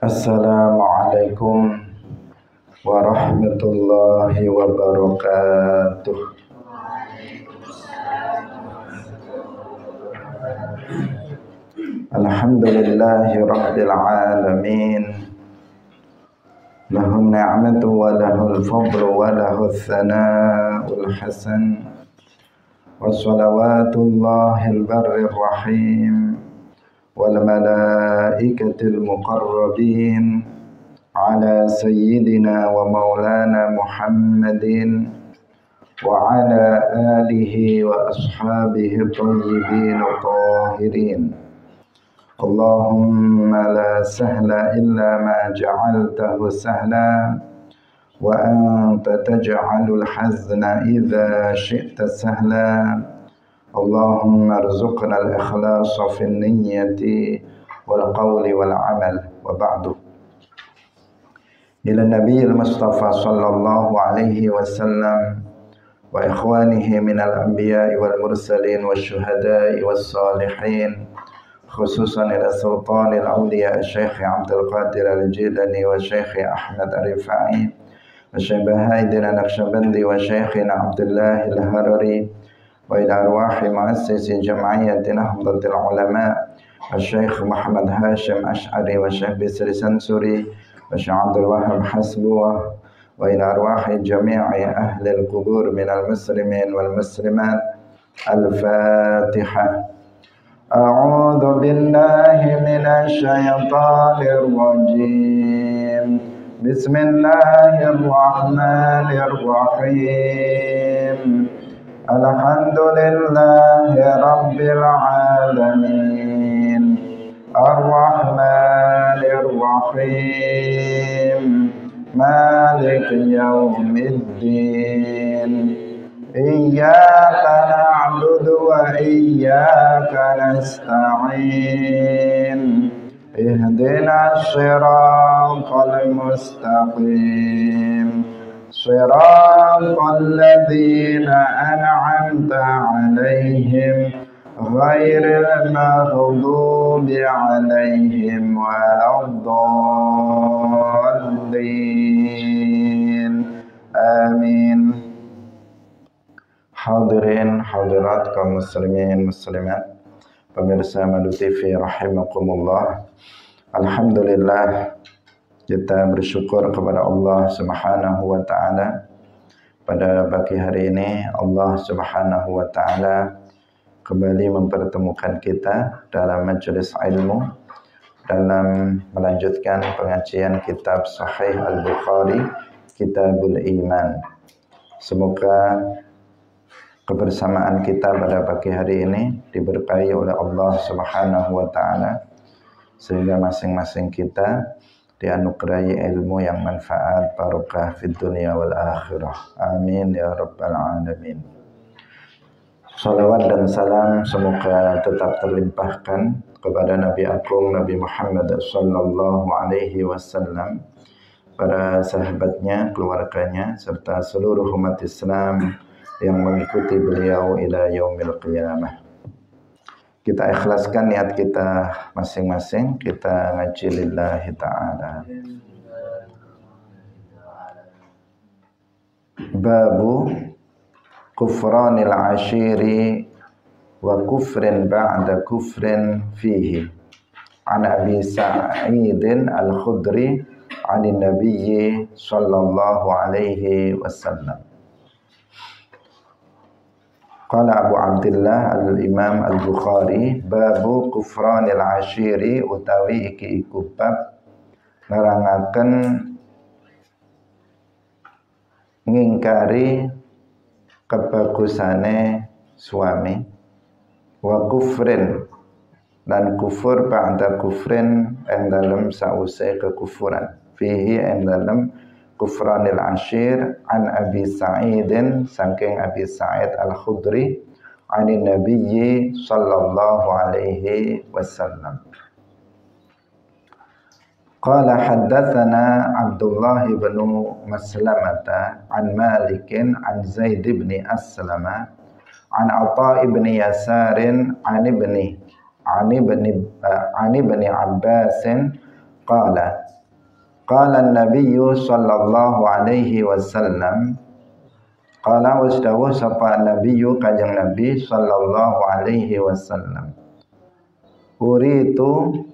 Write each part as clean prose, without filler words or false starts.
Assalamualaikum warahmatullahi wabarakatuh. Alhamdulillahi rabbil alamin. Lahun ni'matu wa lahul fadlu wa lahul thana'ul hasan. Wa salawatullahil barrir rahim wal malaikatil muqarrabin ala sayyidina wa maulana Muhammadin wa ala alihi wa ashabihi tayyibin tahirin. Allahumma la sahla illa ma ja'altahu sahla wa anta taj'alul hazna idza syi'ta sahla. Allahumma arzuqna al-ikhlasa fi niyyati wal qawli wal amal. Wa ba'du. Ila nabiyil mustafa sallallahu alaihi wasallam wa ikhwanihi minal anbiya'i wal mursalin wasyuhada'i was salihin, khususan ila sultanil awliya Syekh Abdul Qadir al-Jilani wa Syekh Ahmad Ar-Rifai wa Syekh Bahaidin Naqsyabandi wa Syekh Abdullah al-Harari wa ila arwahi muassisi jam'iyyati Nahdlatul Ulama wa Syekh Muhammad Hashim Ash'ari wa Syekh Bisri Sansuri wa Syekh Abdul Wahab Hasbuwah wa ila arwahi jami'i ahli al-qubur minal muslimin wal muslimat. Al-Fatihah. A'udzu billahi minasy syaithanir rajim. Bismillahirrahmanirrahim. Alhamdulillahi rabbil alamin. Ar-Rahmanir Rahim. Maliki yaumiddin. Iyyaka na'budu wa iyyaka nasta'in. Ihdinas siratal mustaqim. Siratal ladzina an'amta 'alaihim ghairil maghdubi 'alaihim waladdallin. Amin. Hadirin hadirat kaum muslimin muslimat, pemirsa Madu TV rahimakumullah. Alhamdulillah, kita bersyukur kepada Allah Subhanahu wa taala. Pada pagi hari ini Allah Subhanahu wa taala kembali mempertemukan kita dalam majelis ilmu, dalam melanjutkan pengajian kitab Sahih Al-Bukhari, Kitabul Iman. Semoga kebersamaan kita pada pagi hari ini diberkahi oleh Allah Subhanahu wa taala sehingga masing-masing kita dianugerahi ilmu yang manfaat, barokah fid dunya wal akhirah. Amin ya rabbal alamin. Salawat dan salam semoga tetap terlimpahkan kepada Nabi Agung Nabi Muhammad sallallahu alaihi wasallam, para sahabatnya, keluarganya serta seluruh umat Islam yang mengikuti beliau ila yaumil qiyamah. Kita ikhlaskan niat kita masing-masing, kita ngaji lillahi ta'ala. Babu kufranil ashiri wa kufrin ba'da kufrin fihi. An Abi Sa'idin Al-Khudri anin Nabiyyi sallallahu alaihi wasallam. Qala Abu Abdillah Al-Imam Al-Bukhari, babu kufranil ashiri utawi iki iku bab nerangaken ngingkari kebagusane suami, wa kufrin dan kufur ba'da kufrin ing dalem sause kekufuran, fihi ing dalem kufranil ashir. An Abi Sa'idin saking Abi Sa'id Al-Khudri anin Nabiyyi sallallahu alaihi wasallam. Qala haddatsana Abdullah bin Maslamah an Malik an Zaid bin Aslama an Atha ibn Yasarin an ibni Ani bin Abbas qala an-nabiy sallallahu alaihi wasallam qala wasdawu sapa nabiyyu kanjeng nabi sallallahu alaihi wasallam uritu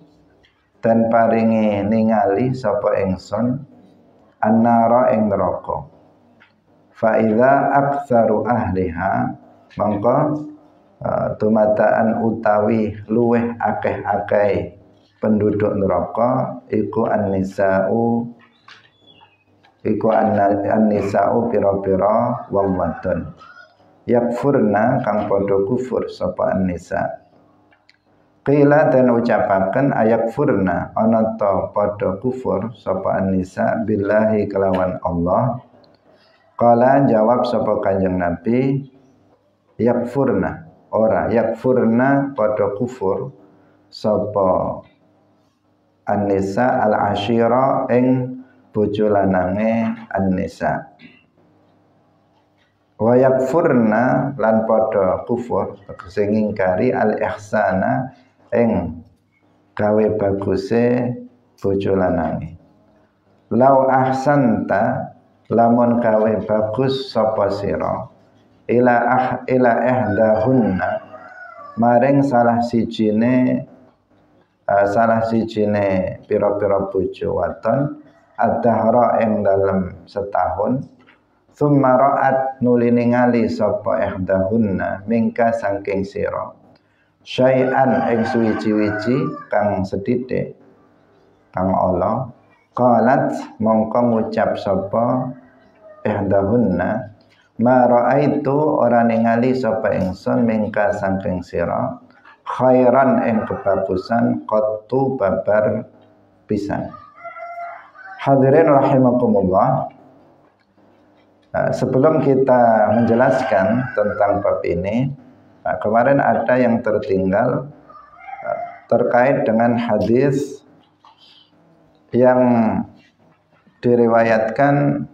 dan paringi ningali sapa ingsun annara ing neraka fa idza aktsaru ahliha mangka tumataan utawi luweh akeh-akeh penduduk neraka iku an-nisa'u pira-pira wong wadon yakfurna kang padha kufur sapa an-nisa qila dan ucapaken ayakfurna ana ta padha kufur sapa an-nisa billahi kelawan Allah qala jawab sapa kanjeng Nabi yakfurna ora yakfurna padha kufur sapa an-nisa al-ashira ing bojo lanange an-nisa wa yakfurna lan padha kufur sing ngingkari al-ihsana ing gawe baguse bojo lanange lau ahsanta lamun gawe bagus sapa sira ila ihdahunna maring salah sijine pira-pira bojo wadon ad-dahra ing dalem setahun summa ra'at nuli ningali sapa ihdahunna mingka saking sira syai'an ing suwiji-wiji kang sedidik kang ala qalat mongko ngucap sapa ihdahunna ma ra'aitu ora ningali sapa ingsun mingka saking sira khairan ing kebagusan qattu babar pisan. Hadirin rahimakumullah, sebelum kita menjelaskan tentang bab ini, kemarin ada yang tertinggal terkait dengan hadis yang diriwayatkan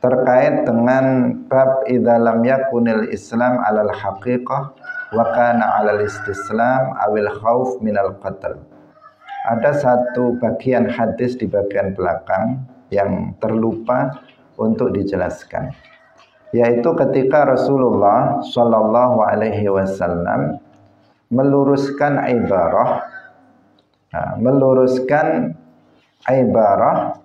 terkait dengan bab idza lam yakunil Islam alal haqiqah wa kana alal istislam awil khauf minal qatl. Ada satu bagian hadis di bagian belakang yang terlupa untuk dijelaskan, yaitu ketika Rasulullah Shallallahu Alaihi Wasallam meluruskan ibarah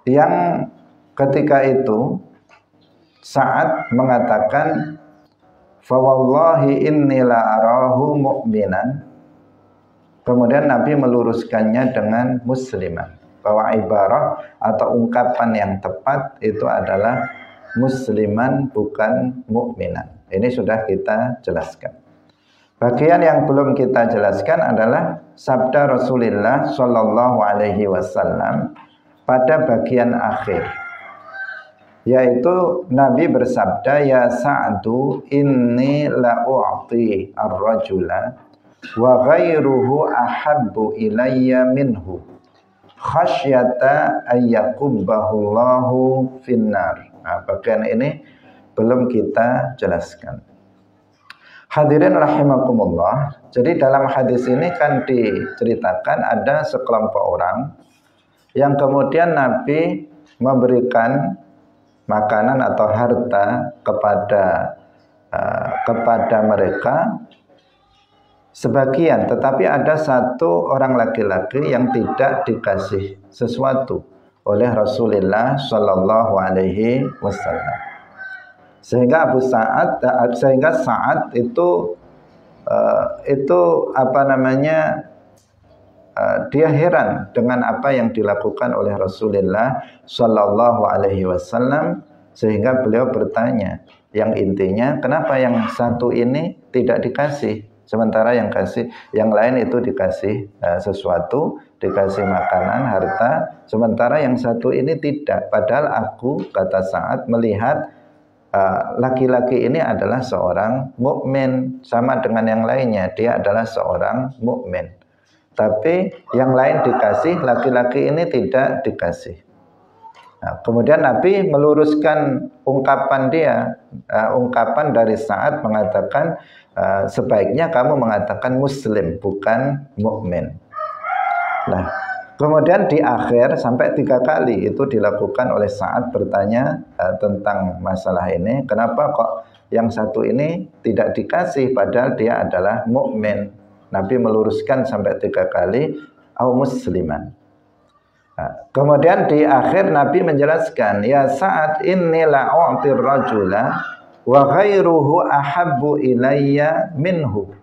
yang ketika itu Sa'ad mengatakan fa wallahi inni la arahu mu'minan, kemudian Nabi meluruskannya dengan musliman, bahwa ibarah atau ungkapan yang tepat itu adalah musliman bukan mukminan. Ini sudah kita jelaskan. Bagian yang belum kita jelaskan adalah sabda Rasulullah Shallallahu Alaihi Wasallam pada bagian akhir, yaitu Nabi bersabda ya Sa'du inni la u'ti ar-rajula wa ghairuhu ahabbu ilayya minhu khasyata ayyakubahullahu finnar. Nah, bagian ini belum kita jelaskan. Hadirin rahimakumullah, jadi dalam hadis ini kan diceritakan ada sekelompok orang yang kemudian Nabi memberikan makanan atau harta kepada mereka sebagian, tetapi ada satu orang laki-laki yang tidak dikasih sesuatu oleh Rasulullah Shallallahu Alaihi Wasallam, sehingga Sa'ad itu dia heran dengan apa yang dilakukan oleh Rasulullah Shallallahu Alaihi Wasallam, sehingga beliau bertanya, yang intinya kenapa yang satu ini tidak dikasih, sementara yang lain itu dikasih sesuatu, dikasih makanan, harta, sementara yang satu ini tidak. Padahal aku, kata Sa'ad, melihat laki-laki ini adalah seorang mukmin sama dengan yang lainnya, dia adalah seorang mukmin. Tapi yang lain dikasih, laki-laki ini tidak dikasih. Nah, kemudian Nabi meluruskan ungkapan ungkapan dari Sa'ad mengatakan sebaiknya kamu mengatakan muslim bukan mukmin. Nah, kemudian di akhir sampai 3 kali itu dilakukan oleh Sa'ad bertanya tentang masalah ini. Kenapa kok yang satu ini tidak dikasih padahal dia adalah mukmin? Nabi meluruskan sampai 3 kali au musliman. Nah, kemudian di akhir Nabi menjelaskan, ya Sa'ad inni la'u'tir rajula wa ghairuhu ahabbu ilayya minhu.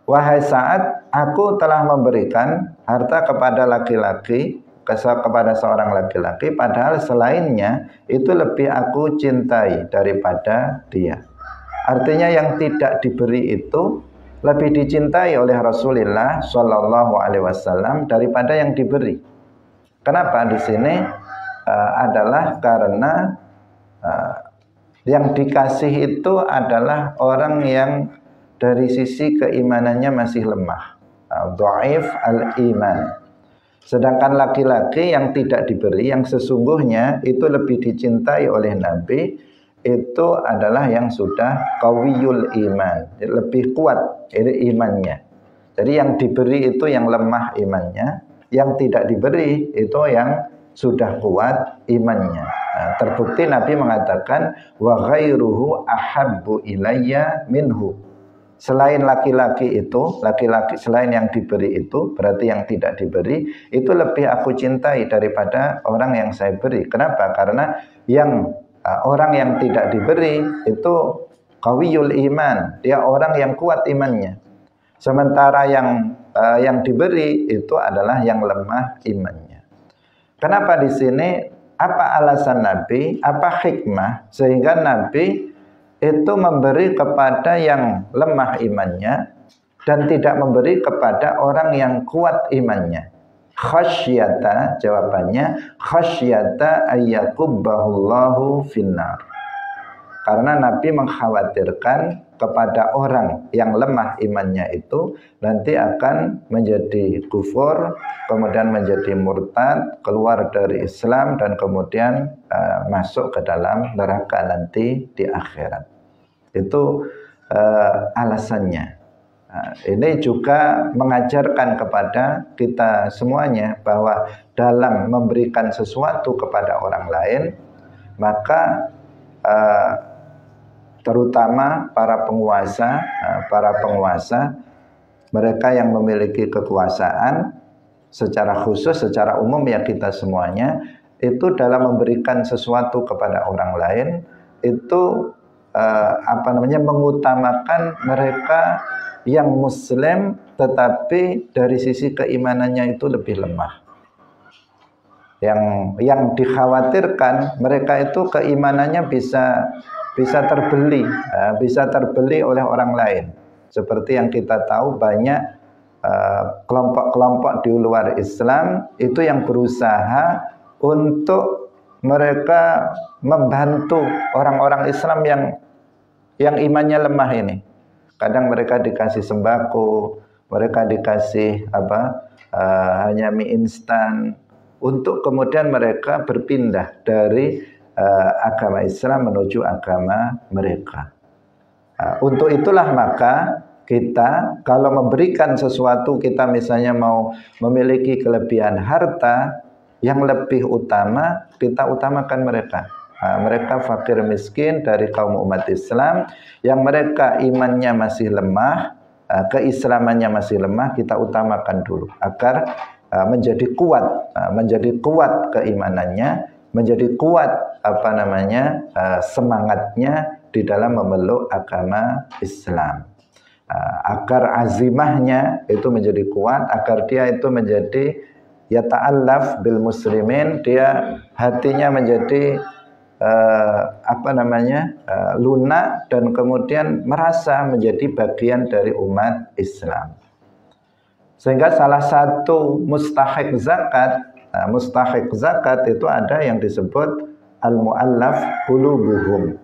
Wahai Sa'ad, aku telah memberikan harta kepada laki-laki, kepada seorang laki-laki, padahal selainnya itu lebih aku cintai daripada dia. Artinya yang tidak diberi itu lebih dicintai oleh Rasulullah Shallallahu Alaihi Wasallam daripada yang diberi. Kenapa di sini adalah karena yang dikasih itu adalah orang yang dari sisi keimanannya masih lemah, dhaif al-iman. Sedangkan laki-laki yang tidak diberi, yang sesungguhnya itu lebih dicintai oleh Nabi, itu adalah yang sudah qawiyul iman, lebih kuat imannya. Jadi yang diberi itu yang lemah imannya, yang tidak diberi itu yang sudah kuat imannya. Nah, terbukti Nabi mengatakan wa ghairuhu ahabbu ilayya minhu. Selain laki-laki itu, laki-laki selain yang diberi itu, berarti yang tidak diberi itu lebih aku cintai daripada orang yang saya beri. Kenapa? Karena yang orang yang tidak diberi itu qawiyul iman, dia orang yang kuat imannya. Sementara yang diberi itu adalah yang lemah imannya. Kenapa di sini? Apa alasan Nabi? Apa hikmah sehingga Nabi itu memberi kepada yang lemah imannya dan tidak memberi kepada orang yang kuat imannya? Khasyata, jawabannya khasyata ayyakubbahullahu finnar. Karena Nabi mengkhawatirkan kepada orang yang lemah imannya itu nanti akan menjadi kufur, kemudian menjadi murtad, keluar dari Islam dan kemudian masuk ke dalam neraka nanti di akhirat. Itu alasannya. Nah, ini juga mengajarkan kepada kita semuanya bahwa dalam memberikan sesuatu kepada orang lain, maka terutama para penguasa, mereka yang memiliki kekuasaan secara khusus, secara umum ya kita semuanya, itu dalam memberikan sesuatu kepada orang lain itu mengutamakan mereka yang muslim tetapi dari sisi keimanannya itu lebih lemah. Yang dikhawatirkan mereka itu keimanannya bisa terbeli oleh orang lain. Seperti yang kita tahu banyak kelompok-kelompok di luar Islam itu yang berusaha untuk mereka membantu orang-orang Islam yang imannya lemah ini. Kadang mereka dikasih sembako, mereka dikasih hanya mie instan, untuk kemudian mereka berpindah dari agama Islam menuju agama mereka. Untuk itulah maka kita kalau memberikan sesuatu, kita misalnya mau memiliki kelebihan harta, yang lebih utama kita utamakan mereka. Mereka fakir miskin dari kaum umat Islam yang mereka imannya masih lemah, keislamannya masih lemah, kita utamakan dulu agar menjadi kuat keimanannya, menjadi kuat semangatnya di dalam memeluk agama Islam, agar azimahnya itu menjadi kuat, agar dia itu menjadi yata'allaf bil muslimin, dia hatinya menjadi lunak dan kemudian merasa menjadi bagian dari umat Islam. Sehingga salah satu mustahik zakat itu ada yang disebut al-mu'allaf qulubuhum,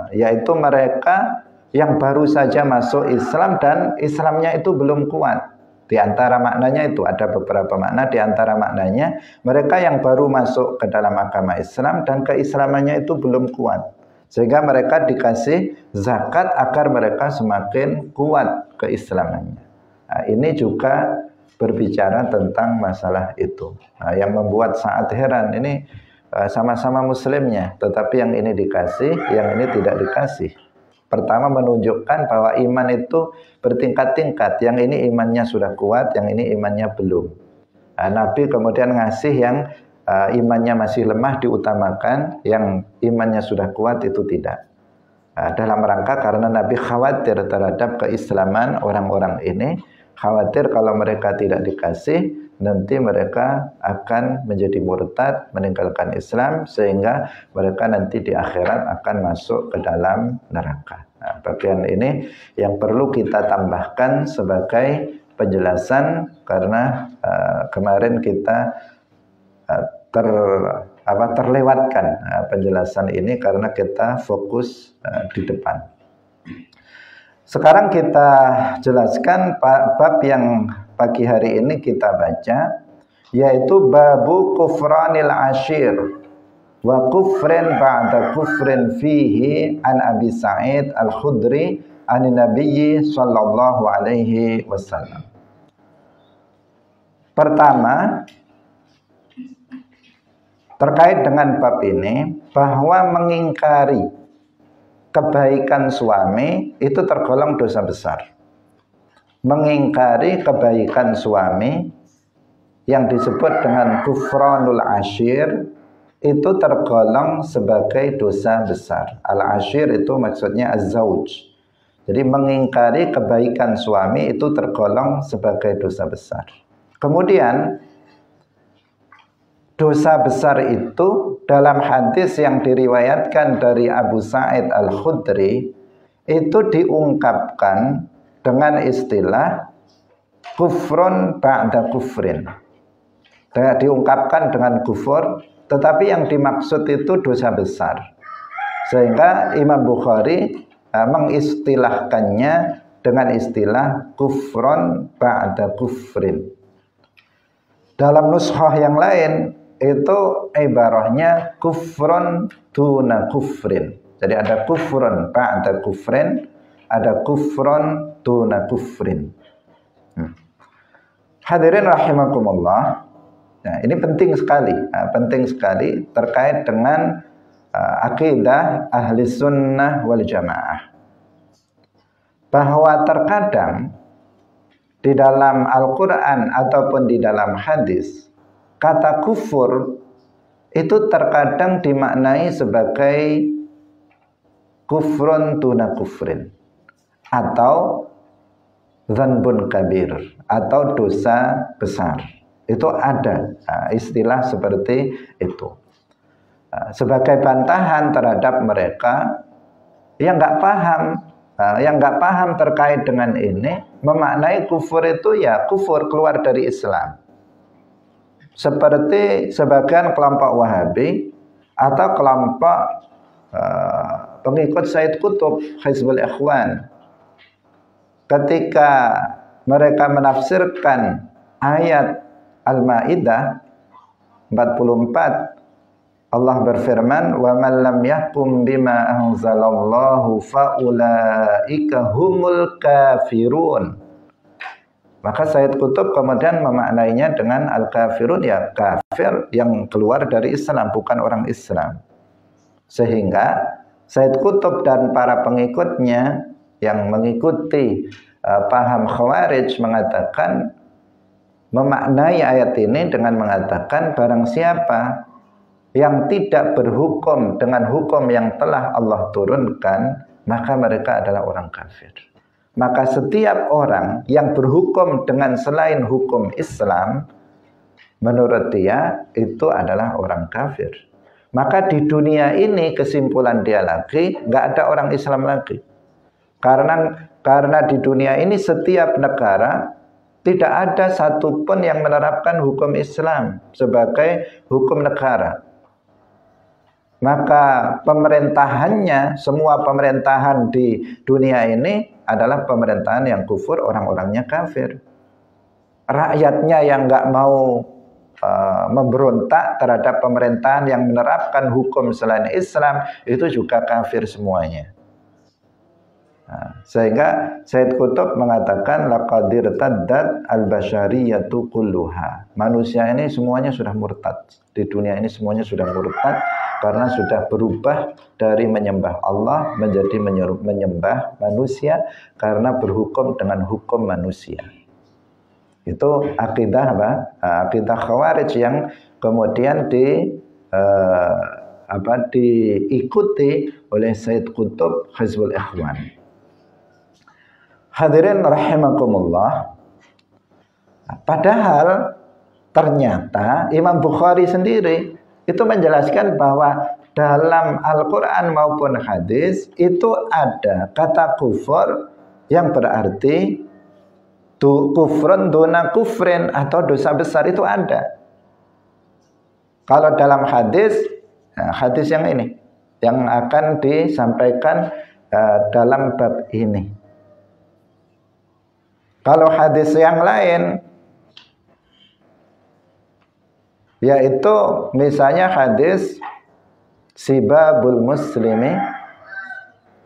yaitu mereka yang baru saja masuk Islam dan Islamnya itu belum kuat. Di antara maknanya itu ada beberapa makna, di antara maknanya mereka yang baru masuk ke dalam agama Islam dan keislamannya itu belum kuat. Sehingga mereka dikasih zakat agar mereka semakin kuat keislamannya. Nah, ini juga berbicara tentang masalah itu. Nah, yang membuat Sa'ad heran, ini sama-sama muslimnya, tetapi yang ini dikasih, yang ini tidak dikasih. Pertama menunjukkan bahwa iman itu bertingkat-tingkat. Yang ini imannya sudah kuat, yang ini imannya belum. Nah, Nabi kemudian ngasih yang imannya masih lemah diutamakan, yang imannya sudah kuat itu tidak. Dalam rangka karena Nabi khawatir terhadap keislaman orang-orang ini, khawatir kalau mereka tidak dikasih, nanti mereka akan menjadi murtad, meninggalkan Islam, sehingga mereka nanti di akhirat akan masuk ke dalam neraka. Nah, bagian ini yang perlu kita tambahkan sebagai penjelasan, karena kemarin kita terlewatkan penjelasan ini karena kita fokus di depan. Sekarang kita jelaskan bab yang pagi hari ini kita baca, yaitu babu kufranil ashir wa kufrin ba'da kufrin fihi an Abi Sa'id Al-Khudri an Nabiyyi sallallahu alaihi wasallam. Pertama, terkait dengan bab ini, bahwa mengingkari kebaikan suami itu tergolong dosa besar. Mengingkari kebaikan suami yang disebut dengan kufranul ashir itu tergolong sebagai dosa besar. Al-ashir itu maksudnya az-zawj. Jadi mengingkari kebaikan suami itu tergolong sebagai dosa besar. Kemudian dosa besar itu dalam hadis yang diriwayatkan dari Abu Sa'id Al-Khudri itu diungkapkan dengan istilah kufrun ba'da kufrin. Diungkapkan dengan kufur, tetapi yang dimaksud itu dosa besar. Sehingga Imam Bukhari mengistilahkannya dengan istilah kufrun ba'da kufrin. Dalam nuskhah yang lain itu ibarahnya kufrun duna kufrin. Jadi ada kufrun ba'da kufrin, ada kufrun duna kufrin. Hadirin rahimakumullah. Nah, ini penting sekali terkait dengan akidah ahli sunnah wal jamaah. Bahwa terkadang di dalam Al-Quran ataupun di dalam hadis, kata kufur itu terkadang dimaknai sebagai kufrun tuna kufrin, atau dzanbun kabir, atau dosa besar. Itu ada istilah seperti itu. Sebagai bantahan terhadap mereka yang nggak paham terkait dengan ini, memaknai kufur itu ya kufur, keluar dari Islam. Seperti sebagian kelompok Wahabi atau kelompok pengikut Sayyid Qutb, Hizbul Ikhwan, ketika mereka menafsirkan ayat Al-Maidah 44, Allah berfirman, "Wa man lam yahkum bima anzalallahu faulaika humul kafirun." Maka Sayyid Qutb kemudian memaknainya dengan al-kafirun, ya kafir yang keluar dari Islam, bukan orang Islam. Sehingga Sayyid Qutb dan para pengikutnya yang mengikuti paham Khawarij mengatakan, memaknai ayat ini dengan mengatakan barang siapa yang tidak berhukum dengan hukum yang telah Allah turunkan, maka mereka adalah orang kafir. Maka setiap orang yang berhukum dengan selain hukum Islam, menurut dia itu adalah orang kafir. Maka di dunia ini kesimpulan dia lagi, nggak ada orang Islam lagi. Karena di dunia ini setiap negara tidak ada satupun yang menerapkan hukum Islam sebagai hukum negara. Maka pemerintahannya, semua pemerintahan di dunia ini adalah pemerintahan yang kufur, orang-orangnya kafir. rakyatnya yang nggak mau memberontak terhadap pemerintahan yang menerapkan hukum selain Islam, itu juga kafir semuanya. Sehingga Said Qutb mengatakan laqadir taddat al-basyariyatu kulluha. Manusia ini semuanya sudah murtad. Di dunia ini semuanya sudah murtad karena sudah berubah dari menyembah Allah menjadi menyembah manusia karena berhukum dengan hukum manusia. Itu akidah apa? Akidah Khawarij yang kemudian diikuti oleh Said Qutb Hizbul Ikhwan. Hadirin rahimakumullah. Padahal ternyata Imam Bukhari sendiri itu menjelaskan bahwa dalam Al-Quran maupun hadis itu ada kata kufur yang berarti kufrun duna kufrin, atau dosa besar itu ada. Kalau dalam hadis, hadis yang ini yang akan disampaikan dalam bab ini. Kalau hadis yang lain, yaitu misalnya hadis sibabul muslimi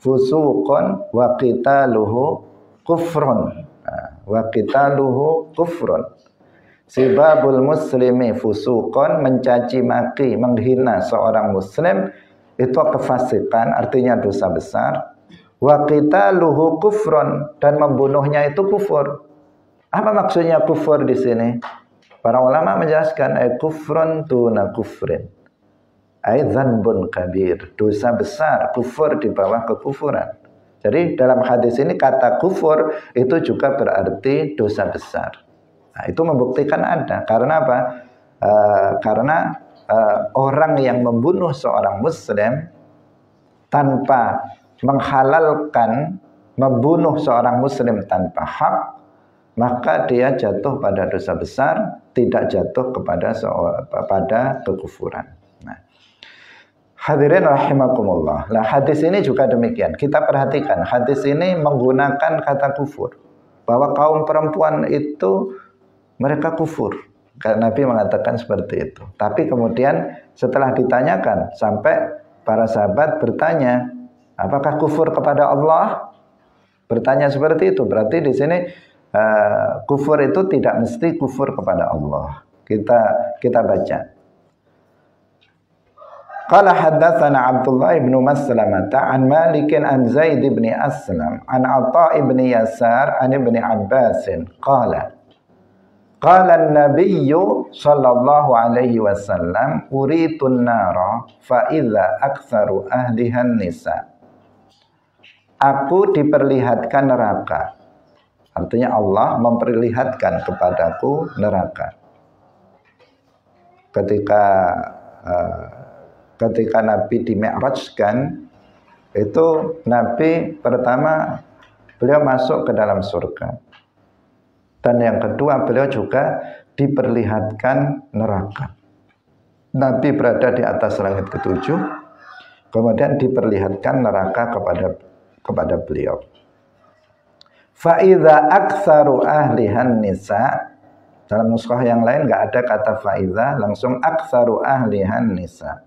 fusuqun wa qitaluhu kufrun. Wa qitaluhu kufrun. Sibabul muslimi fusuqun, mencaci maki, menghina seorang muslim itu kefasikan, artinya dosa besar. Wa qitaluhu kufrun, dan membunuhnya itu kufur. Apa maksudnya kufur di sini? Para ulama menjelaskan kufrun tuna kufrin. Dzanbun kabir, dosa besar, kufur di bawah kekufuran. Jadi dalam hadis ini kata kufur itu juga berarti dosa besar. Nah, itu membuktikan ada. Karena apa? Karena orang yang membunuh seorang muslim tanpa menghalalkan membunuh seorang muslim tanpa hak, maka dia jatuh pada dosa besar, tidak jatuh pada kekufuran. Nah, hadirin rahimakumullah. Nah, hadis ini juga demikian. Kita perhatikan, hadis ini menggunakan kata kufur, bahwa kaum perempuan itu mereka kufur. Karena Nabi mengatakan seperti itu. Tapi kemudian setelah ditanyakan, sampai para sahabat bertanya, apakah kufur kepada Allah? Bertanya seperti itu. Berarti di sini kufur itu tidak mesti kufur kepada Allah. Kita baca. Qala haddatsana Abdullah bin Maslamah an Malik an Zaid bin Aslam an Atha bin Yasar an Ibn Abbas qala an-nabiy sallallahu alaihi wasallam uritun nara fa idza aktsaru ahliha nisa. Aku diperlihatkan neraka. Artinya Allah memperlihatkan kepadaku neraka. Ketika Nabi di-mi'rajkan, itu Nabi pertama beliau masuk ke dalam surga. Dan yang kedua beliau juga diperlihatkan neraka. Nabi berada di atas langit ketujuh, kemudian diperlihatkan neraka kepada beliau. Fa idza aktsaru ahlihan nisa. Dalam nuskah yang lain enggak ada kata fa idza, langsung aktsaru ahlihan nisa.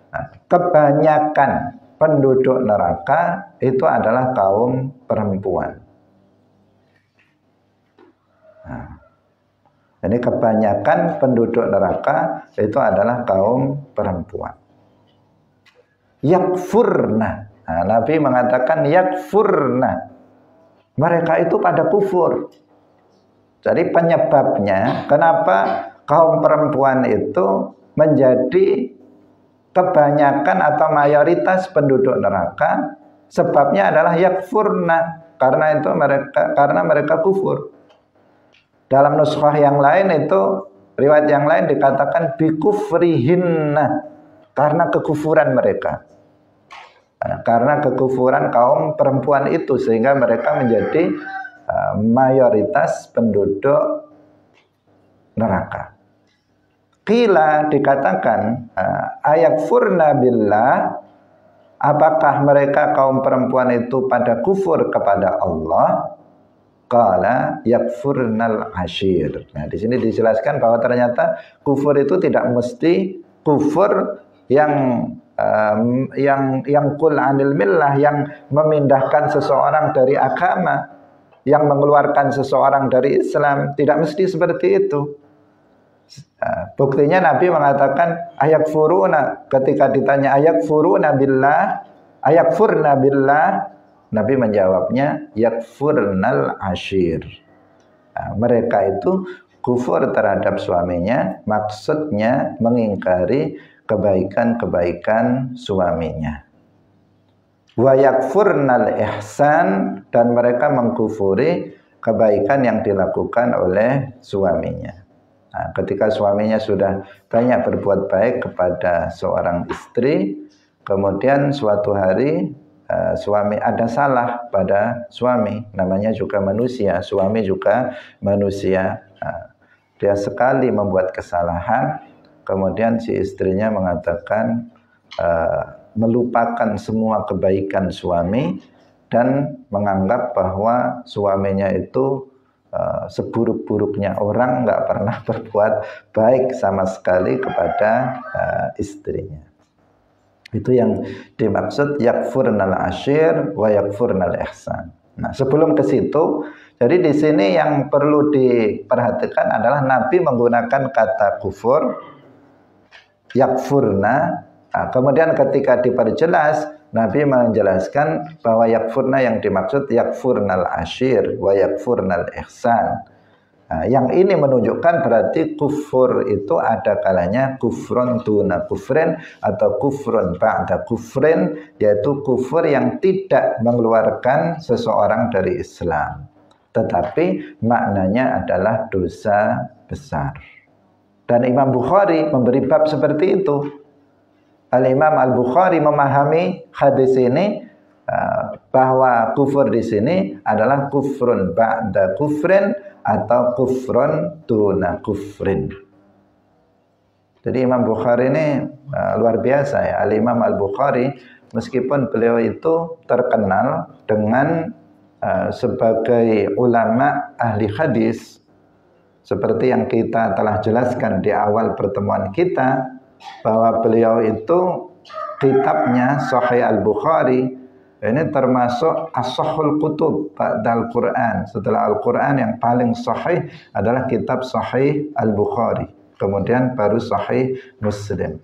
Nah, kebanyakan penduduk neraka itu adalah kaum perempuan. Nah, ini kebanyakan penduduk neraka itu adalah kaum perempuan. Yakfurna. Nah, Nabi mengatakan yakfurna. Mereka itu pada kufur. Jadi penyebabnya kenapa kaum perempuan itu menjadi kebanyakan atau mayoritas penduduk neraka, sebabnya adalah yakfurna, karena mereka kufur. Dalam nuskhah yang lain itu, riwayat yang lain dikatakan bikufrihinna, karena kekufuran mereka. Karena kekufuran kaum perempuan itu, sehingga mereka menjadi mayoritas penduduk neraka. Qila, dikatakan ayakfurna billah, apakah mereka kaum perempuan itu pada kufur kepada Allah? qala yakfurnal ashir. Nah, di sini dijelaskan bahwa ternyata kufur itu tidak mesti kufur yang kul anil millah, yang memindahkan seseorang dari agama, yang mengeluarkan seseorang dari Islam. Tidak mesti seperti itu. Buktinya Nabi mengatakan ayakfuruna, ketika ditanya ayakfuruna billah, ayakfurna billah, Nabi menjawabnya yakfurnal ashir. Mereka itu kufur terhadap suaminya, maksudnya mengingkari kebaikan-kebaikan suaminya. Wa yakfurnal ihsan, dan mereka mengkufuri kebaikan yang dilakukan oleh suaminya. Nah, ketika suaminya sudah banyak berbuat baik kepada seorang istri, kemudian suatu hari suami ada salah pada suami, namanya juga manusia, suami juga manusia. Dia sekali membuat kesalahan, kemudian si istrinya mengatakan melupakan semua kebaikan suami dan menganggap bahwa suaminya itu seburuk-buruknya orang, nggak pernah berbuat baik sama sekali kepada istrinya. Itu yang dimaksud yakfurnal ashir wa yakfurnal ihsan. Nah, sebelum ke situ, jadi di sini yang perlu diperhatikan adalah Nabi menggunakan kata kufur, yakfurna. Nah, kemudian ketika diperjelas, Nabi menjelaskan bahwa yakfurna yang dimaksud yakfurnal ashir wa yakfurnal ihsan. Nah, yang ini menunjukkan berarti kufur itu ada kalanya kufrun duna kufrin atau kufrun ba'da kufrin, yaitu kufur yang tidak mengeluarkan seseorang dari Islam, tetapi maknanya adalah dosa besar. Dan Imam Bukhari memberi bab seperti itu. Al-Imam Al-Bukhari memahami hadis ini bahwa kufur di sini adalah kufrun ba'da kufrin atau kufrun duna kufrin. Jadi Imam Bukhari ini luar biasa ya. Al-Imam Al-Bukhari, meskipun beliau itu terkenal dengan sebagai ulama ahli hadis, seperti yang kita telah jelaskan di awal pertemuan kita, bahwa beliau itu kitabnya Sahih Al-Bukhari ini termasuk as-sahhul kutub ba'dal Quran. Setelah Al-Quran yang paling sahih adalah kitab Sahih Al-Bukhari, kemudian baru Sahih Muslim.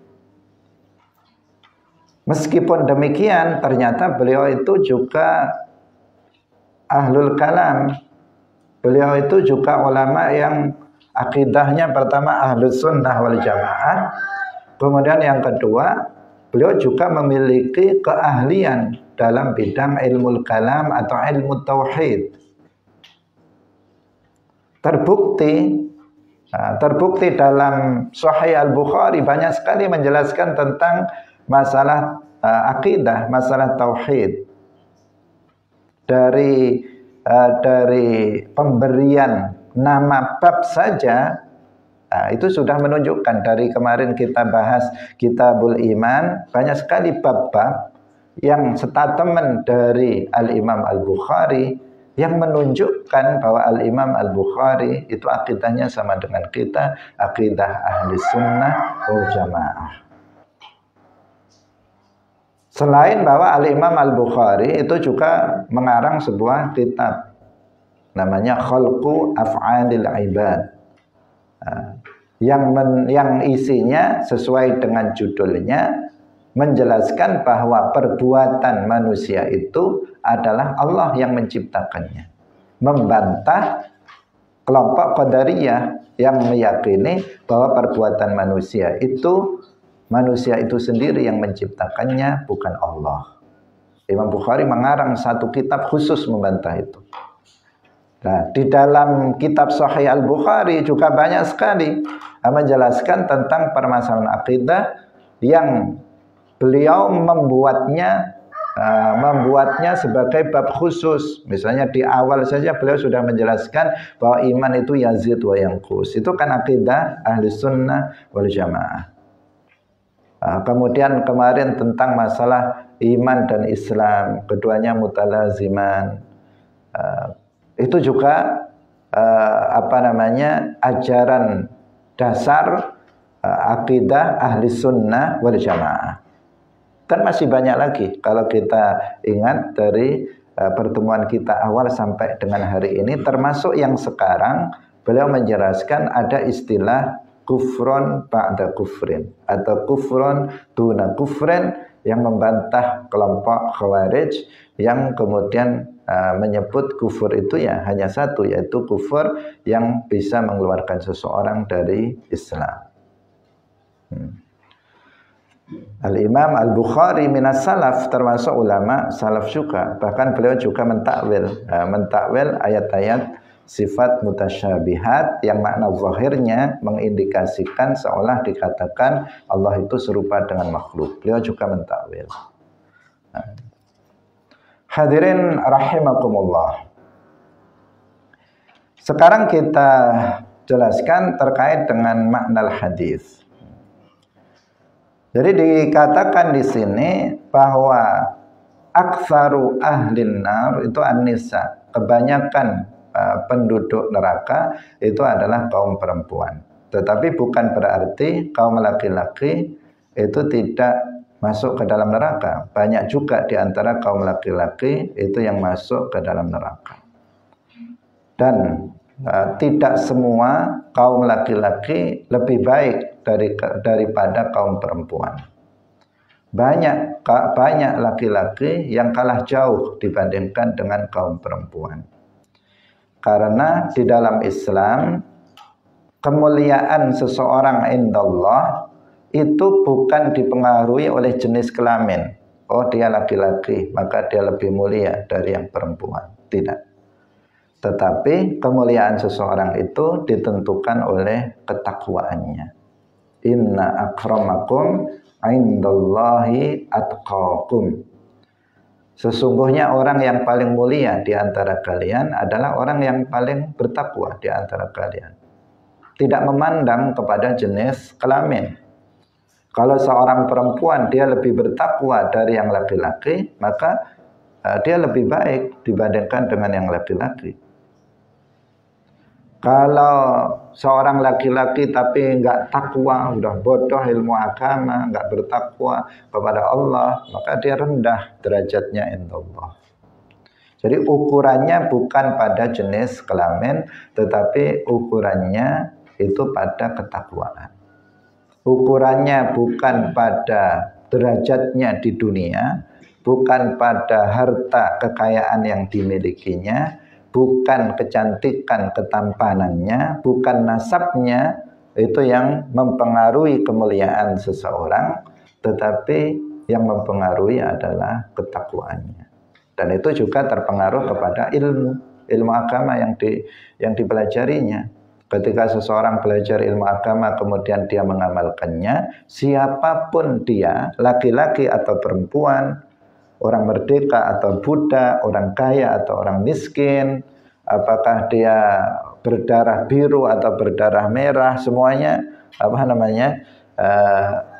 Meskipun demikian, ternyata beliau itu juga ahlul kalam. Beliau itu juga ulama yang akidahnya pertama ahlus sunnah wal jamaah. Kemudian yang kedua, beliau juga memiliki keahlian dalam bidang ilmu kalam atau ilmu tauhid. Terbukti dalam Sahih Al-Bukhari banyak sekali menjelaskan tentang masalah akidah, masalah tauhid. Dari pemberian nama bab saja, itu sudah menunjukkan. Dari kemarin kita bahas Kitabul Iman, banyak sekali bab-bab yang statement dari Al-Imam Al-Bukhari yang menunjukkan bahwa Al-Imam Al-Bukhari itu akidahnya sama dengan kita, akidah ahli sunnah wal jamaah. Selain bahwa Al-Imam Al-Bukhari itu juga mengarang sebuah kitab namanya Khalqu Af'alil Ibad, yang isinya sesuai dengan judulnya menjelaskan bahwa perbuatan manusia itu adalah Allah yang menciptakannya, membantah kelompok Qadariyah yang meyakini bahwa perbuatan manusia itu sendiri yang menciptakannya, bukan Allah. Imam Bukhari mengarang satu kitab khusus membantah itu. Nah, di dalam kitab Sahih Al-Bukhari juga banyak sekali menjelaskan tentang permasalahan akidah yang beliau membuatnya sebagai bab khusus. Misalnya di awal saja beliau sudah menjelaskan bahwa iman itu yazid wa yanqus. Itu kan akidah ahli sunnah wal jamaah. Kemudian kemarin tentang masalah iman dan Islam, keduanya mutalaziman. Itu juga ajaran dasar akidah ahli sunnah wal jamaah. Dan masih banyak lagi kalau kita ingat dari pertemuan kita awal sampai dengan hari ini, termasuk yang sekarang beliau menjelaskan ada istilah kufron ba'da kufrin atau kufron duna kufrin, yang membantah kelompok khawarij yang kemudian menyebut kufur itu ya hanya satu, yaitu kufur yang bisa mengeluarkan seseorang dari Islam. Al-Imam Al-Bukhari minas salaf, termasuk ulama salaf juga. Bahkan beliau juga mentakwil ayat-ayat sifat mutasyabihat yang makna zahirnya mengindikasikan seolah dikatakan Allah itu serupa dengan makhluk. Beliau juga mentakwil. Hadirin rahimakumullah. Sekarang kita jelaskan terkait dengan makna hadis. Jadi dikatakan di sini bahwa aktsaru ahlin nar itu an-nisa, kebanyakan penduduk neraka itu adalah kaum perempuan. Tetapi bukan berarti kaum laki-laki itu tidak masuk ke dalam neraka. Banyak juga di antara kaum laki-laki itu yang masuk ke dalam neraka. Dan tidak semua kaum laki-laki lebih baik daripada kaum perempuan. Banyak laki-laki yang kalah jauh dibandingkan dengan kaum perempuan. Karena di dalam Islam kemuliaan seseorang indallah itu bukan dipengaruhi oleh jenis kelamin. Oh, dia laki-laki, maka dia lebih mulia dari yang perempuan. Tidak. Tetapi kemuliaan seseorang itu ditentukan oleh ketakwaannya. Inna akramakum indallahi atqakum. Sesungguhnya orang yang paling mulia di antara kalian adalah orang yang paling bertakwa di antara kalian. Tidak memandang kepada jenis kelamin. Kalau seorang perempuan dia lebih bertakwa dari yang laki-laki, maka dia lebih baik dibandingkan dengan yang laki-laki. Kalau seorang laki-laki tapi enggak takwa, udah bodoh ilmu agama, enggak bertakwa kepada Allah, maka dia rendah derajatnya indallah. Jadi ukurannya bukan pada jenis kelamin, tetapi ukurannya itu pada ketakwaan. Ukurannya bukan pada derajatnya di dunia, bukan pada harta kekayaan yang dimilikinya, bukan kecantikan ketampanannya, bukan nasabnya, itu yang mempengaruhi kemuliaan seseorang, tetapi yang mempengaruhi adalah ketakwaannya. Dan itu juga terpengaruh kepada ilmu agama yang dipelajarinya. Ketika seseorang belajar ilmu agama kemudian dia mengamalkannya, siapapun dia, laki-laki atau perempuan, orang merdeka atau budak, orang kaya atau orang miskin, apakah dia berdarah biru atau berdarah merah, semuanya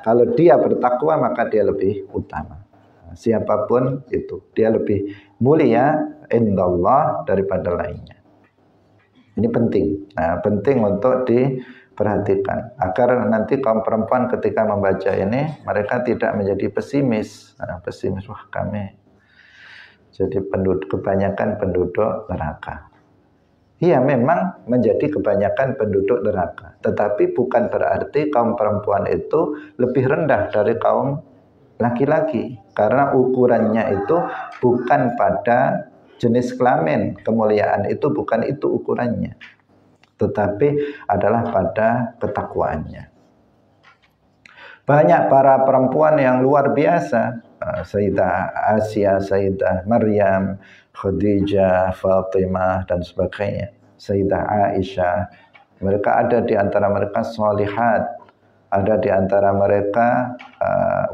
kalau dia bertakwa maka dia lebih utama. Siapapun itu, dia lebih mulia indallah daripada lainnya. Ini penting. Nah, penting untuk diperhatikan agar nanti kaum perempuan ketika membaca ini mereka tidak menjadi pesimis. Pesimis, wah kami jadi kebanyakan penduduk neraka. Iya, memang menjadi kebanyakan penduduk neraka, tetapi bukan berarti kaum perempuan itu lebih rendah dari kaum laki-laki, karena ukurannya itu bukan pada jenis kelamin. Kemuliaan itu bukan itu ukurannya, tetapi adalah pada ketakwaannya. Banyak para perempuan yang luar biasa, Sayyidah Asia, Sayyidah Maryam, Khadijah, Fatimah dan sebagainya, Sayyidah Aisyah, mereka ada di antara mereka sholihat, ada di antara mereka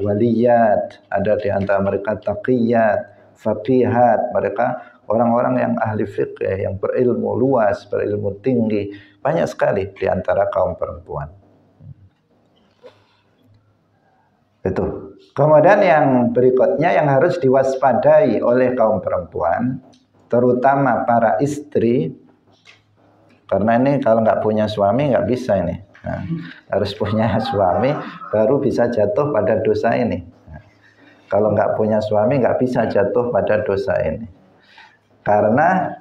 waliyat, ada di antara mereka taqiyat, faqihat, mereka orang-orang yang ahli fikih, yang berilmu luas, berilmu tinggi, banyak sekali di antara kaum perempuan. Itu. Kemudian yang berikutnya yang harus diwaspadai oleh kaum perempuan, terutama para istri, karena ini kalau nggak punya suami nggak bisa ini. Nah, harus punya suami baru bisa jatuh pada dosa ini. Nah, kalau nggak punya suami nggak bisa jatuh pada dosa ini. Karena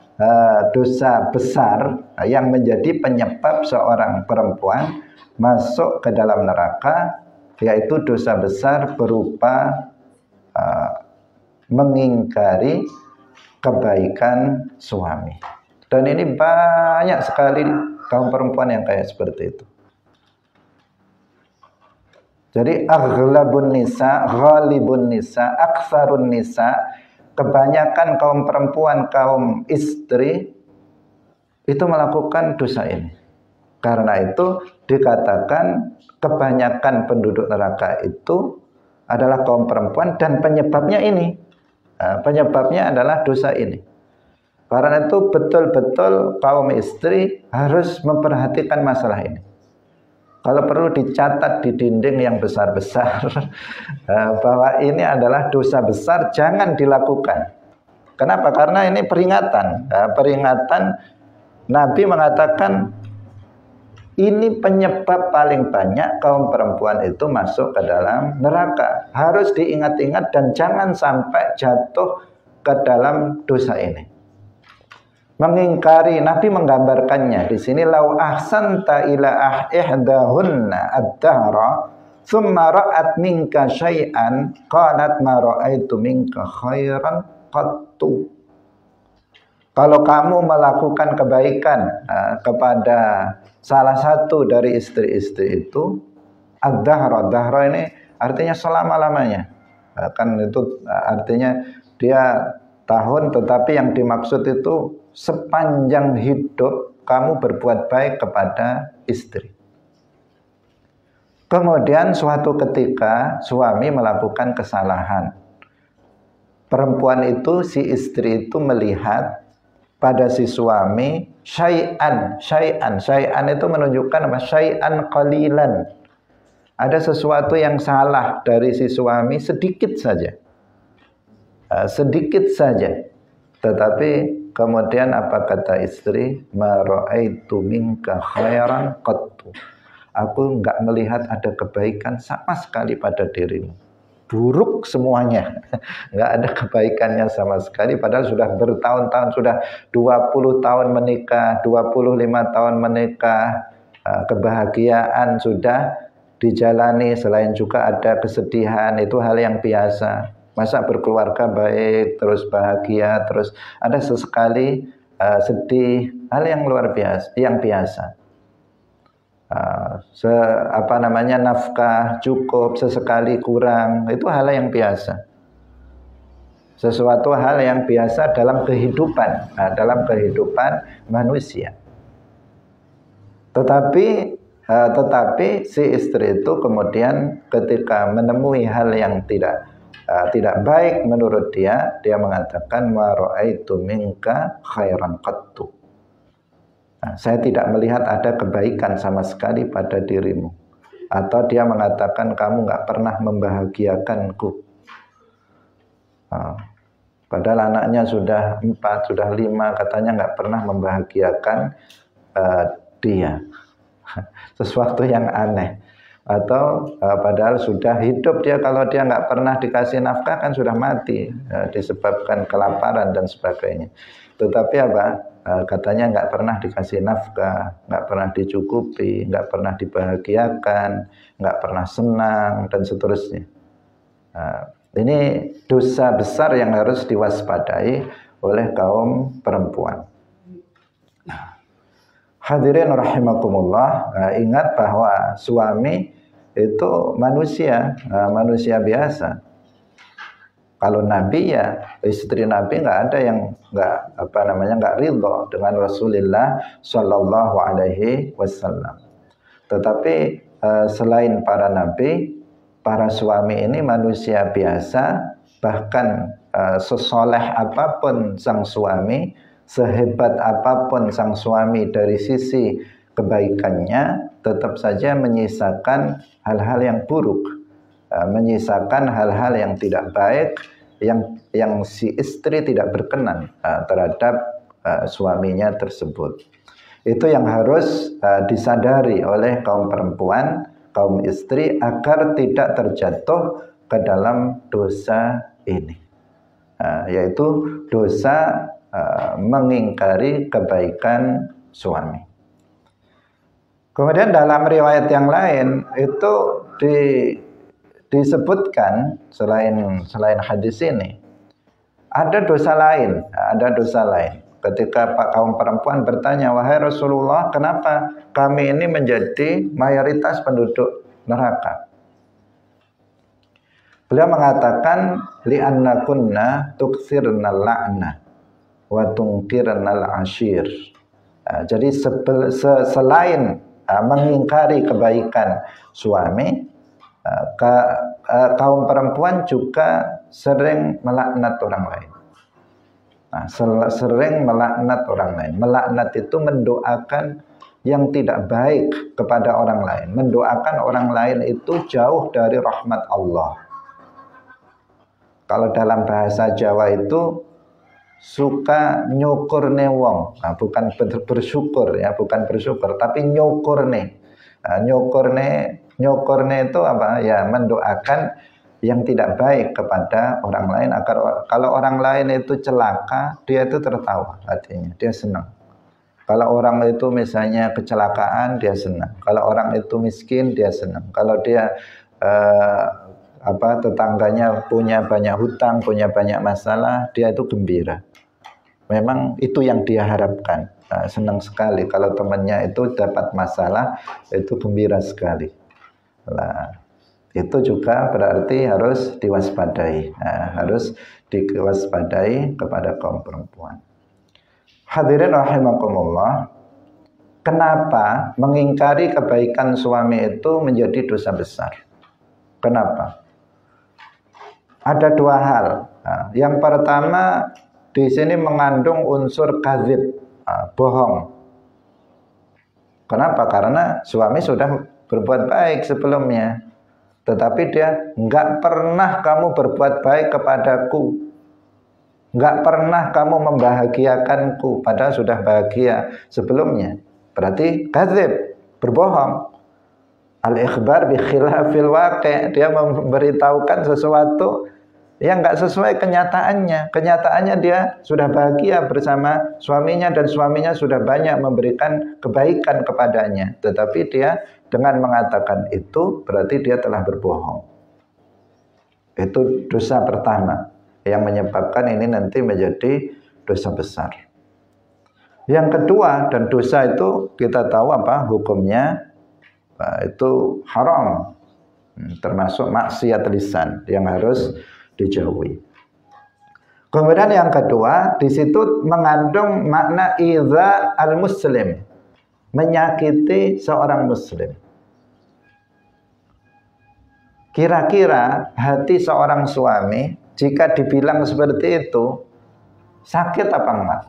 dosa besar yang menjadi penyebab seorang perempuan masuk ke dalam neraka, yaitu dosa besar berupa mengingkari kebaikan suami. Dan ini banyak sekali kaum perempuan yang kayak seperti itu. Jadi aghlabun nisa, ghalibun nisa, aksarun nisa, kebanyakan kaum perempuan, kaum istri itu melakukan dosa ini. Karena itu dikatakan kebanyakan penduduk neraka itu adalah kaum perempuan, dan penyebabnya ini. Penyebabnya adalah dosa ini. Karena itu betul-betul kaum istri harus memperhatikan masalah ini. Kalau perlu dicatat di dinding yang besar-besar bahwa ini adalah dosa besar, jangan dilakukan. Kenapa? Karena ini peringatan. Peringatan, Nabi mengatakan ini penyebab paling banyak kaum perempuan itu masuk ke dalam neraka. Harus diingat-ingat dan jangan sampai jatuh ke dalam dosa ini. Mengingkari, Nabi menggambarkannya di sini, lau ahsanta ila ihdahunna ad-dahra thumma ra'at minka syai'an qalat ma ra'aitu minka khairan qattu. Kalau kamu melakukan kebaikan kepada salah satu dari istri-istri itu, ad-dahra, dahra ini artinya selama-lamanya. Kan itu artinya dia tahun, tetapi yang dimaksud itu sepanjang hidup kamu berbuat baik kepada istri. Kemudian suatu ketika suami melakukan kesalahan. Perempuan itu, si istri itu melihat pada si suami syai'an itu menunjukkan apa? Syai'an qalilan. Ada sesuatu yang salah dari si suami sedikit saja. Sedikit saja. Tetapi kemudian apa kata istri? Ma ra'aitu minka khairan qattu. Aku enggak melihat ada kebaikan sama sekali pada dirimu. Buruk semuanya. Enggak ada kebaikannya sama sekali, padahal sudah bertahun-tahun, sudah 20 tahun menikah, 25 tahun menikah. Kebahagiaan sudah dijalani, selain juga ada kesedihan, itu hal yang biasa. Masa berkeluarga baik, terus bahagia, terus ada sesekali sedih, hal yang luar biasa, yang biasa. Nafkah cukup, sesekali kurang, itu hal yang biasa. Sesuatu hal yang biasa dalam kehidupan, dalam kehidupan manusia. Tetapi si istri itu kemudian ketika menemui hal yang tidak baik menurut dia mengatakan ma ra'aitu minka khairan qattu. Saya tidak melihat ada kebaikan sama sekali pada dirimu. Atau dia mengatakan kamu nggak pernah membahagiakanku. Padahal anaknya sudah 4, sudah 5, katanya nggak pernah membahagiakan dia. Sesuatu yang aneh. Atau padahal sudah hidup dia, kalau dia nggak pernah dikasih nafkah kan sudah mati, disebabkan kelaparan dan sebagainya. Tetapi katanya nggak pernah dikasih nafkah, nggak pernah dicukupi, nggak pernah dibahagiakan, nggak pernah senang dan seterusnya. Ini dosa besar yang harus diwaspadai oleh kaum perempuan. Hadirin rahimakumullah, ingat bahwa suami itu manusia biasa. Kalau Nabi, ya istri Nabi nggak ada yang nggak ridho dengan Rasulullah Shallallahu Alaihi Wasallam. Tetapi selain para nabi, para suami ini manusia biasa. Bahkan sesoleh apapun sang suami, sehebat apapun sang suami dari sisi kebaikannya, tetap saja menyisakan hal-hal yang buruk, menyisakan hal-hal yang tidak baik yang si istri tidak berkenan terhadap suaminya tersebut. Itu yang harus disadari oleh kaum perempuan, kaum istri agar tidak terjatuh ke dalam dosa ini, yaitu dosa mengingkari kebaikan suami. Kemudian dalam riwayat yang lain itu disebutkan selain hadis ini ada dosa lain, Ketika kaum perempuan bertanya, wahai Rasulullah, kenapa kami ini menjadi mayoritas penduduk neraka? Beliau mengatakan, li'anna kunna tukthirnal la'na wa tungkirnal ashir. Jadi selain mengingkari kebaikan suami, kaum perempuan juga sering melaknat orang lain. Sering melaknat orang lain. Melaknat itu mendoakan yang tidak baik kepada orang lain. Mendoakan orang lain itu jauh dari rahmat Allah. Kalau dalam bahasa Jawa itu suka nyukurne wong. Bukan bersyukur ya, bukan bersyukur, tapi nyukurne. Nyukurne itu apa? Ya, mendoakan yang tidak baik kepada orang lain agar kalau orang lain itu celaka, dia itu tertawa hatinya, dia senang. Kalau orang itu misalnya kecelakaan, dia senang. Kalau orang itu miskin, dia senang. Kalau dia tetangganya punya banyak hutang, punya banyak masalah, dia itu gembira. Memang itu yang dia harapkan. Senang sekali kalau temannya itu dapat masalah, itu gembira sekali. Nah, itu juga berarti harus diwaspadai, harus diwaspadai kepada kaum perempuan. Hadirin rahimakumullah, kenapa mengingkari kebaikan suami itu menjadi dosa besar? Kenapa? Ada dua hal. Yang pertama, di sini mengandung unsur kadzib, bohong. Kenapa? Karena suami sudah berbuat baik sebelumnya, tetapi dia enggak pernah kamu berbuat baik kepadaku, enggak pernah kamu membahagiakanku, padahal sudah bahagia sebelumnya. Berarti kadzib, berbohong. Al-ikhbar bi khilafil waqi', dia memberitahukan sesuatu yang enggak sesuai kenyataannya. Kenyataannya dia sudah bahagia bersama suaminya dan suaminya sudah banyak memberikan kebaikan kepadanya, tetapi dia dengan mengatakan itu berarti dia telah berbohong. Itu dosa pertama yang menyebabkan ini nanti menjadi dosa besar. Yang kedua, dan dosa itu kita tahu apa hukumnya, itu haram, termasuk maksiat lisan yang harus dijauhi. Kemudian yang kedua, di situ mengandung makna idza al-muslim, menyakiti seorang muslim. Kira-kira hati seorang suami jika dibilang seperti itu sakit apa enggak?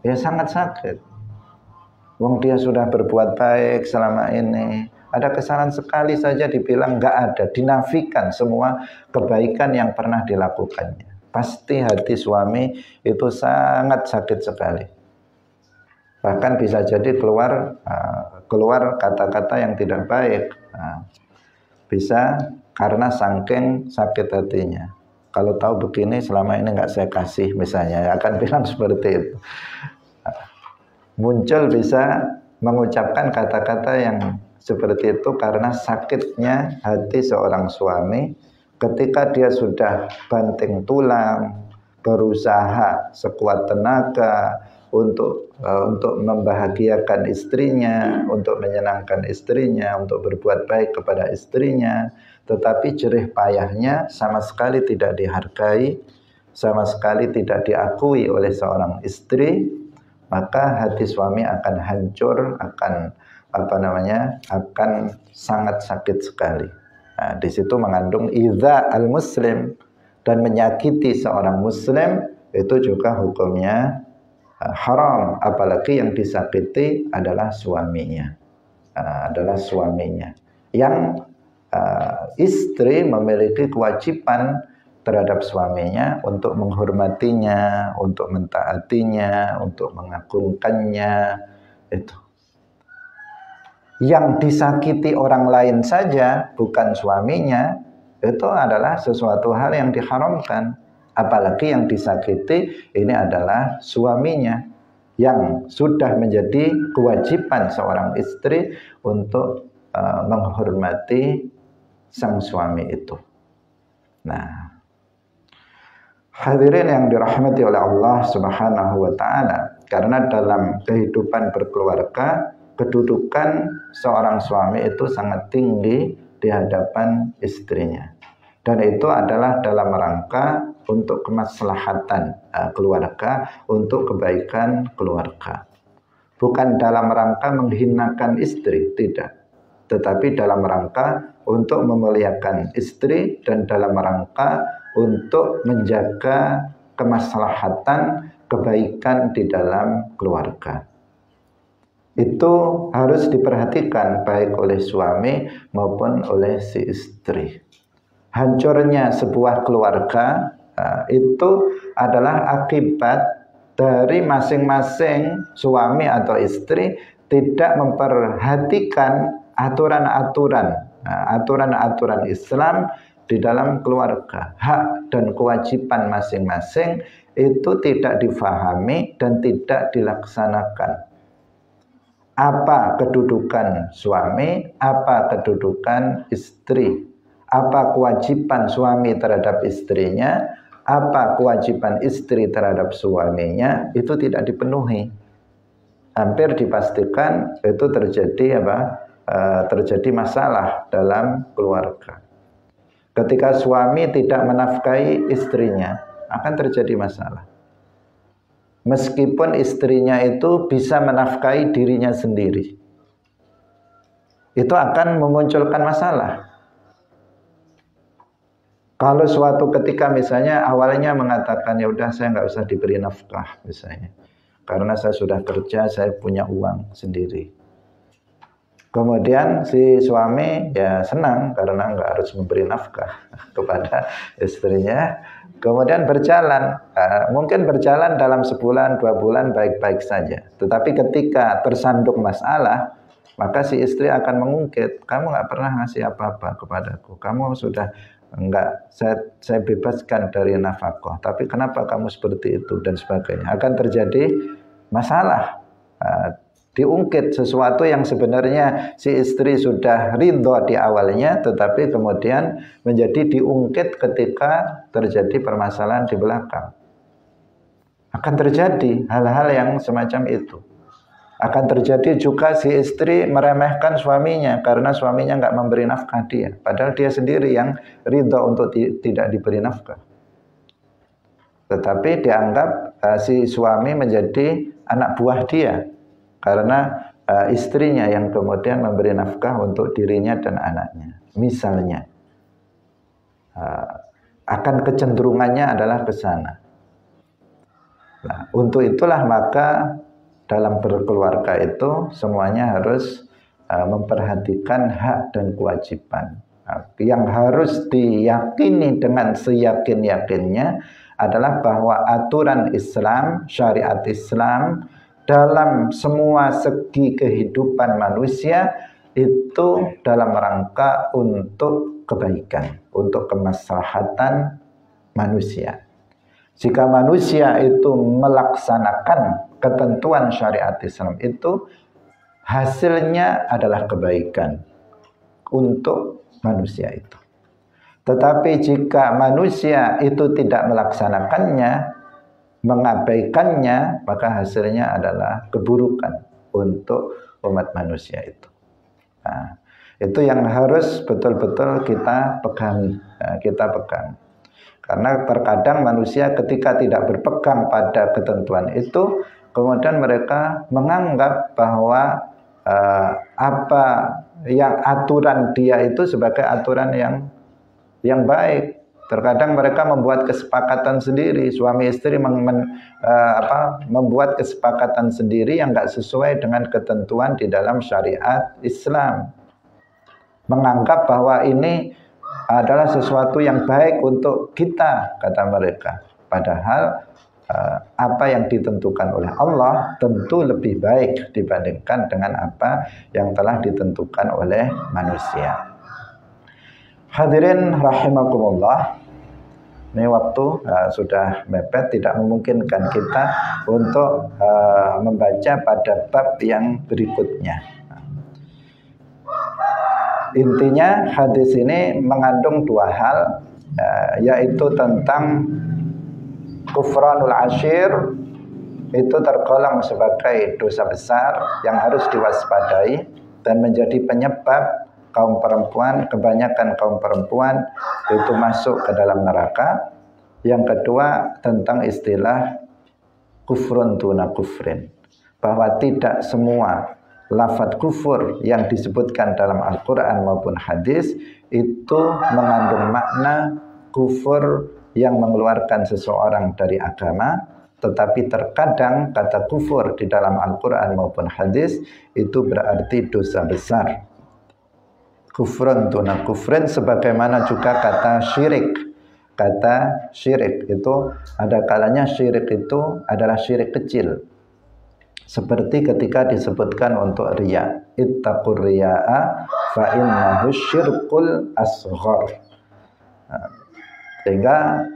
Ya sangat sakit. Wong dia sudah berbuat baik selama ini, ada kesalahan sekali saja dibilang enggak ada, dinafikan semua kebaikan yang pernah dilakukannya. Pasti hati suami itu sangat sakit sekali. Bahkan bisa jadi keluar kata-kata yang tidak baik. Bisa karena saking sakit hatinya. Kalau tahu begini selama ini nggak saya kasih, misalnya akan bilang seperti itu. Muncul bisa mengucapkan kata-kata yang seperti itu karena sakitnya hati seorang suami ketika dia sudah banting tulang, berusaha sekuat tenaga untuk membahagiakan istrinya, untuk menyenangkan istrinya, untuk berbuat baik kepada istrinya, tetapi jerih payahnya sama sekali tidak dihargai, sama sekali tidak diakui oleh seorang istri, maka hati suami akan hancur, akan sangat sakit sekali. Nah, di situ mengandung idza al-muslim, dan menyakiti seorang muslim itu juga hukumnya haram, apalagi yang disakiti adalah suaminya. Yang istri memiliki kewajiban terhadap suaminya untuk menghormatinya, untuk mentaatinya, untuk mengagungkannya. Itu. Yang disakiti orang lain saja, bukan suaminya, itu adalah sesuatu hal yang diharamkan. Apalagi yang disakiti ini adalah suaminya, yang sudah menjadi kewajiban seorang istri untuk menghormati sang suami itu. Nah, hadirin yang dirahmati oleh Allah Subhanahu wa taala, karena dalam kehidupan berkeluarga kedudukan seorang suami itu sangat tinggi di hadapan istrinya, dan itu adalah dalam rangka untuk kemaslahatan keluarga, untuk kebaikan keluarga, bukan dalam rangka menghinakan istri, tidak, tetapi dalam rangka untuk memuliakan istri dan dalam rangka untuk menjaga kemaslahatan kebaikan di dalam keluarga. Itu harus diperhatikan baik oleh suami maupun oleh si istri. Hancurnya sebuah keluarga itu adalah akibat dari masing-masing suami atau istri tidak memperhatikan aturan-aturan Islam di dalam keluarga. Hak dan kewajiban masing-masing itu tidak difahami dan tidak dilaksanakan. Apa kedudukan suami, apa kedudukan istri, apa kewajiban suami terhadap istrinya, apa kewajiban istri terhadap suaminya, itu tidak dipenuhi. Hampir dipastikan itu terjadi terjadi masalah dalam keluarga. Ketika suami tidak menafkahi istrinya, akan terjadi masalah. Meskipun istrinya itu bisa menafkahi dirinya sendiri, itu akan memunculkan masalah. Kalau suatu ketika misalnya awalnya mengatakan ya udah saya nggak usah diberi nafkah misalnya, karena saya sudah kerja, saya punya uang sendiri. Kemudian si suami ya senang karena nggak harus memberi nafkah kepada istrinya. Kemudian berjalan, mungkin berjalan dalam sebulan, 2 bulan baik-baik saja. Tetapi ketika tersandung masalah, maka si istri akan mengungkit, kamu nggak pernah ngasih apa-apa kepadaku. Kamu sudah enggak, saya bebaskan dari nafkah. Tapi kenapa kamu seperti itu dan sebagainya. Akan terjadi masalah. Diungkit sesuatu yang sebenarnya si istri sudah ridho di awalnya, tetapi kemudian menjadi diungkit ketika terjadi permasalahan di belakang. Akan terjadi hal-hal yang semacam itu. Akan terjadi juga si istri meremehkan suaminya karena suaminya nggak memberi nafkah dia, padahal dia sendiri yang ridho untuk tidak diberi nafkah. Tetapi dianggap si suami menjadi anak buah dia, karena istrinya yang kemudian memberi nafkah untuk dirinya dan anaknya. Misalnya, akan kecenderungannya adalah ke sana. Nah, untuk itulah maka dalam berkeluarga itu semuanya harus memperhatikan hak dan kewajiban. Yang harus diyakini dengan seyakin-yakinnya adalah bahwa aturan Islam, syariat Islam dalam semua segi kehidupan manusia itu dalam rangka untuk kebaikan, untuk kemaslahatan manusia. Jika manusia itu melaksanakan ketentuan syariat Islam itu, hasilnya adalah kebaikan untuk manusia itu. Tetapi jika manusia itu tidak melaksanakannya, mengabaikannya, maka hasilnya adalah keburukan untuk umat manusia itu. Nah, itu yang harus betul-betul kita pegang, Karena terkadang manusia ketika tidak berpegang pada ketentuan itu, kemudian mereka menganggap bahwa apa yang aturan dia itu sebagai aturan yang baik. Terkadang mereka membuat kesepakatan sendiri, suami istri membuat kesepakatan sendiri yang nggak sesuai dengan ketentuan di dalam syariat Islam. Menganggap bahwa ini adalah sesuatu yang baik untuk kita, kata mereka. Padahal apa yang ditentukan oleh Allah tentu lebih baik dibandingkan dengan apa yang telah ditentukan oleh manusia. Hadirin rahimakumullah, ini waktu sudah mepet, tidak memungkinkan kita untuk membaca pada bab yang berikutnya. Intinya hadis ini mengandung dua hal, yaitu tentang kufranul ashir, itu tergolong sebagai dosa besar yang harus diwaspadai dan menjadi penyebab kaum perempuan, kebanyakan kaum perempuan itu masuk ke dalam neraka. Yang kedua tentang istilah kufrun duna kufrin, bahwa tidak semua lafaz kufur yang disebutkan dalam Al-Quran maupun hadis itu mengandung makna kufur yang mengeluarkan seseorang dari agama, tetapi terkadang kata kufur di dalam Al-Quran maupun hadis itu berarti dosa besar. Kufrun duna kufrin, sebagaimana juga kata syirik. Kata syirik itu ada kalanya syirik itu adalah syirik kecil. Seperti ketika disebutkan untuk riya, ittaqur riya'a fa innahu syirkul asghar. Sehingga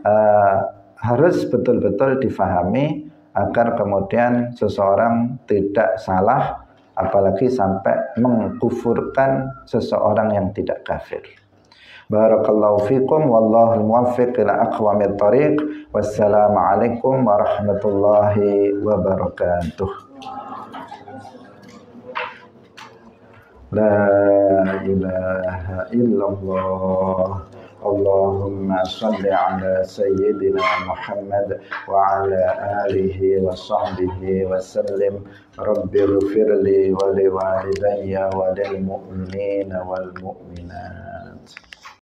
harus betul-betul difahami agar kemudian seseorang tidak salah, apalagi sampai mengkufurkan seseorang yang tidak kafir. Barakallahu fikum, wallahu muwaffiq ila aqwamit thariq. Wassalamualaikum warahmatullahi wabarakatuh. La ilaha illallah. Allahumma salli ala sayyidina Muhammad wa ala alihi wa sahbihi wa sallim. Rabbighfirli wa liwalidayya wa lil mu'minina wal mu'minat.